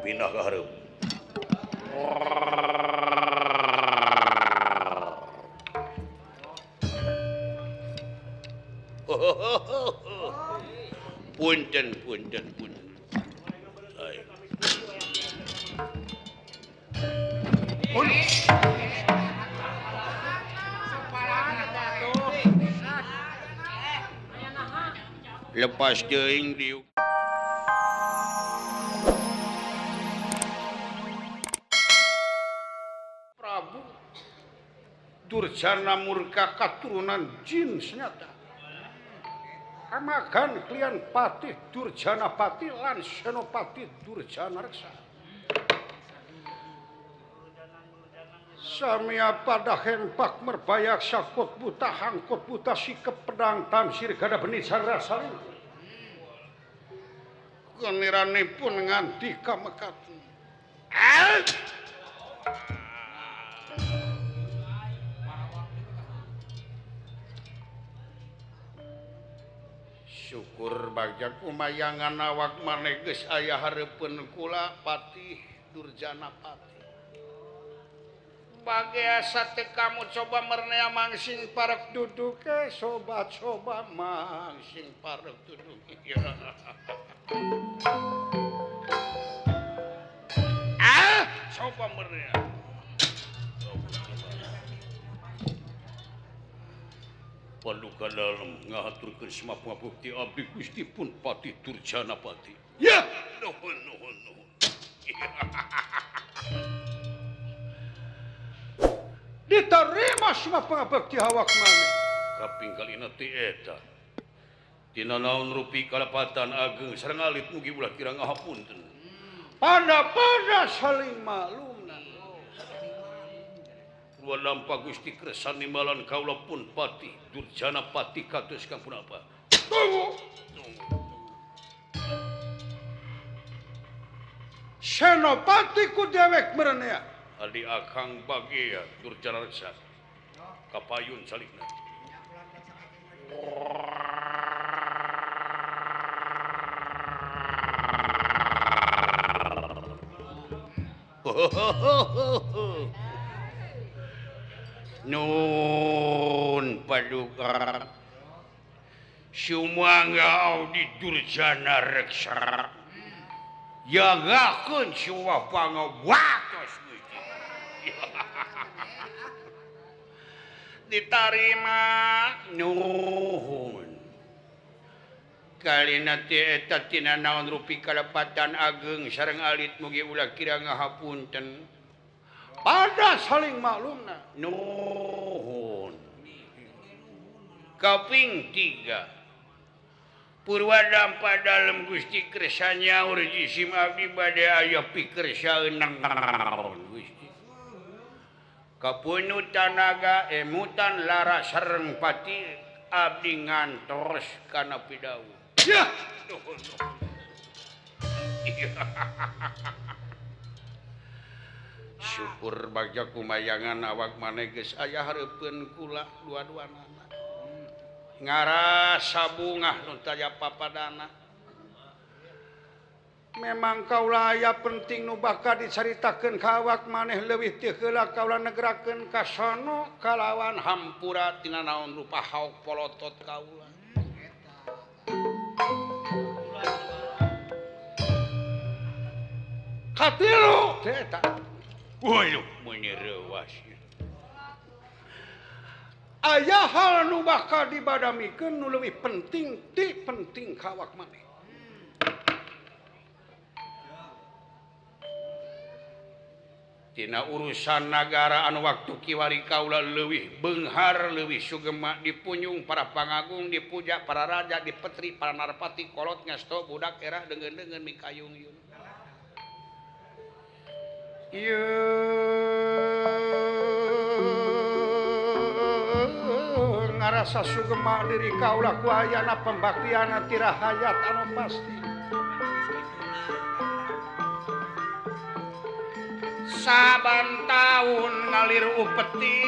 pindah ka hareup. Punten. Ay. Lepas teuing diuk. Prabu Durjana murka katurunan jin senyata. Kamagan klian Patih Durjana Pati lan Senopati Durjana Reksa. Samia pada hempak merbayak sakot buta hangkot buta sikep pedang tamsir gada benih sandra saling. Keniranipun nganti kamekat. Syukur bagja kumayangan awak maneh geus aya hareupeun kula Patih Durjana Pati. Bagasa teh kamu coba mernea mangsing parek duduk coba mangsing parek duduk. Coba mernea. Paduka dalem ngahaturkeun semua bukti abdi Gusti pun Patih Durjana Pati. Ya, nuhun. Diterima semua pangabekti awak maneh. Kaping kalina teh eta. Tina naon rupi kalapatan ageng sareng alit mugi ulah kirang ngahapunten. Pada saling maklumna. Ruan lampa Gusti kersan nimbalan kaula pun Patih Durjana Pati kados kang punapa. Tunggu. Senopati ku dewek merenea. Adi akang Bagea Durjana Reksa. Kapayun salikna. Nun paduka sumangga Audi Durjana Reksa yagakeun suwah pangawatos Gusti. Ditarima nuhun kalina teh eta tina naon rupi kalepatan ageng sareng alit mugi ulah kirang ngahapunten. Pada saling maklumna nuhun. Kaping 3 Purwadampa dalem Gusti kersa nyaur jisim abdi bade aya pikersaeun Gusti. Kapunutan naga emutan lara sareng pati abdi ngantos kana pidawu. Ya, nuhun. Syukur bagja kumayangan awak maneh geus aya hareupeun kula dua-duana. Ngarasa bungah nu taya papadana. Memang kaula aya penting nu bakal dicaritakeun ka awak maneh leuwih teu heula kaula negerakeun ka sono kalawan hampura tina naon rupa hauk polotot kaula. Katilu teh eta. Waduh menyerewas. Aya hal nu bakal dibadamikeun nu leuwih penting ka awak maneh. Tina urusan nagara anu waktu kiwari kaula leuwih beunghar leuwih sugema dipunjung para pangagung dipuja para raja dipetri para narpati kolot ngasto budak era deungeun-deungeun mikayung-yung. Ngarasa sugema diri kaula ku ayana pembaktiana tira hayat anu pasti. Saban taun ngalir upeti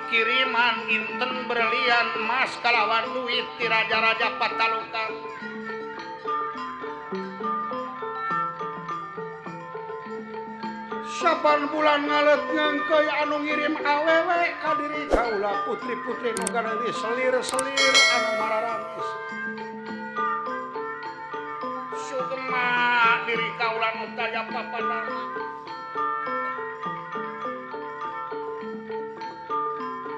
kiriman inten berlian emas kalawan duit ti raja-raja Patalukan. saban bulan ngalet ngengkeuy anu ngirim awewe ka diri kaula putri-putri nu ganeuri selir-selir anu mararangis. Sugema diri kaula nu daya papanana.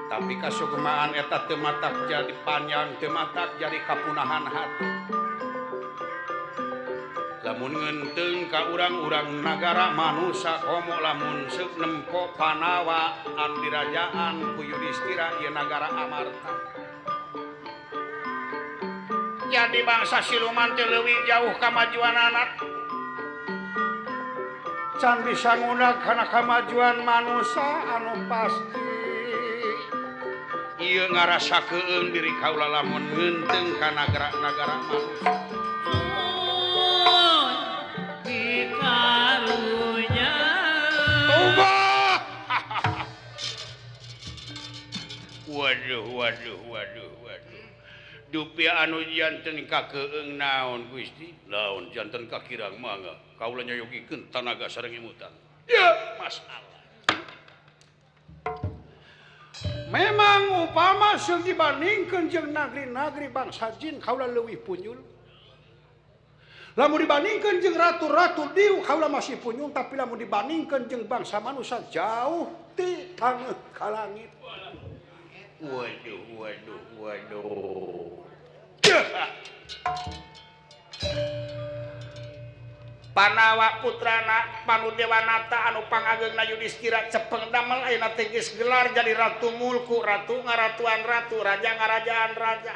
Tapi kasugemaan eta teu matak jadi panjang, teu matak jadi kapunahan hati. Lamun ngenteung ka urang-urang nagara manusia komo lamun seuk nempo Panawa anu dirajaan ku Yudhistira ieu nagara Amarta. Jadi bangsa siluman teu leuwih jauh kamajuanana. Can bisa ngundag kana kamajuan manusia anu pasti. Ieu ngarasakeun diri kaula lamun ngenteung ka nagara-nagara manusia. Karunya Toba. Waduh. Dupi anu janten ka keung naon Gusti? Naon janten ka kirang mangga. Kaula nyayogikeun tanaga sareng imutan. Ya, masalah. Memang upama seung dibandingkeun jeung nagri-nagri bangsa jin kaula leuwih punyul. Lamun dibandingkeun jeung ratu-ratu diu kaula masih punyung, tapi lamun dibandingkeun jeung bangsa manusia jauh ti tangeuh ka langit. Waduh. Panawa putrana Panudewanata anu pangageungna Yudhistira cepeng damel ayeuna teh geus gelar jadi ratu mulku, ratu ngaratuan ratu, raja ngarajaan raja.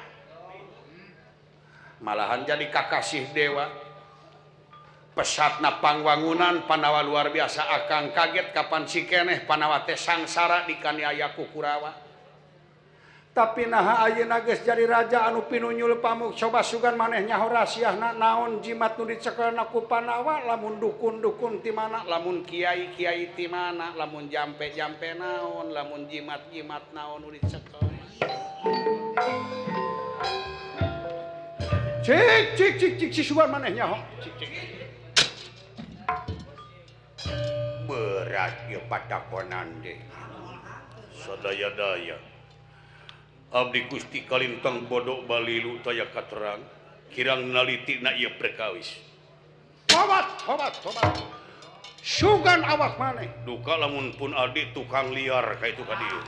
Malahan jadi kakasih dewa. Pesatna pangwangunan Panawa luar biasa akang kaget kapan sikeneh Panawa teh sangsara dikaniaya ku Kurawa. Tapi naha ayeuna geus jadi raja anu pinunyul pamuk coba sugan maneh nyaho rasiahna naon jimat nu dicekelna ku Panawa, lamun dukun-dukun ti mana, lamun kiai-kiai ti mana, lamun jampe-jampe naon, lamun jimat-jimat naon nu dicekel. Cik sugan maneh nyaho. Cik. Berat ieu patakonan deui. Sadaya-daya. Abdi Gusti kalintang bodok balilu taya katerang kirang nalitina ieu perkawis. Tobat. Sugan awak maneh. Duka lamun pun adi tukang liar ka itu ka dieu.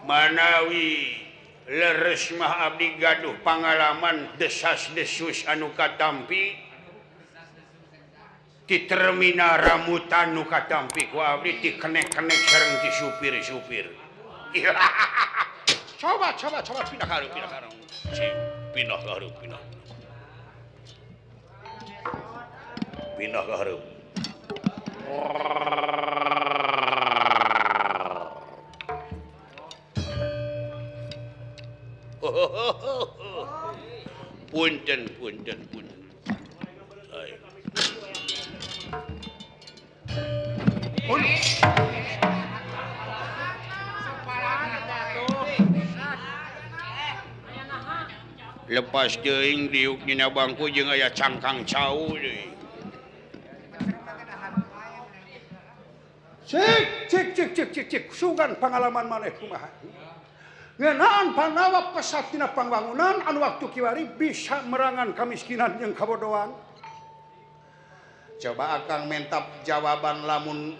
Manawi leres mah abdi gaduh pangalaman desas-desus anu katampi di terminal rambutan nu katampi ku abdi ti kenek-kenek sareng ti supir-supir. Coba pindah ka hareup. Pindah ka hareup. Pindah ka hareup. Punten. Lepas teuing diuk dina bangku jeung aya cangkang cau deui. Cek. Sugan pangalaman maneh kumaha? Ngeunaan Panawa pesat tina pangwangunan anu waktu kiwari bisa merangan kamiskinan jeung kabodohan. Coba akang mentap jawaban lamun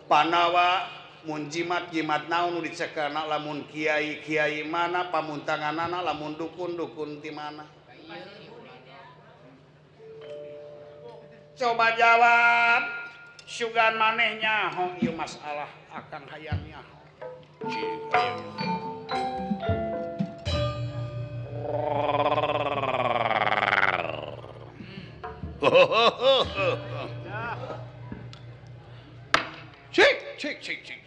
Panawa mun jimat-jimat naon nu dicekelna, lamun kiai-kiai mana, pamuntanganana, lamun dukun-dukun ti mana. Coba jawab. Sugan maneh nyaho ieu masalah akang hayang nyaho. Cik.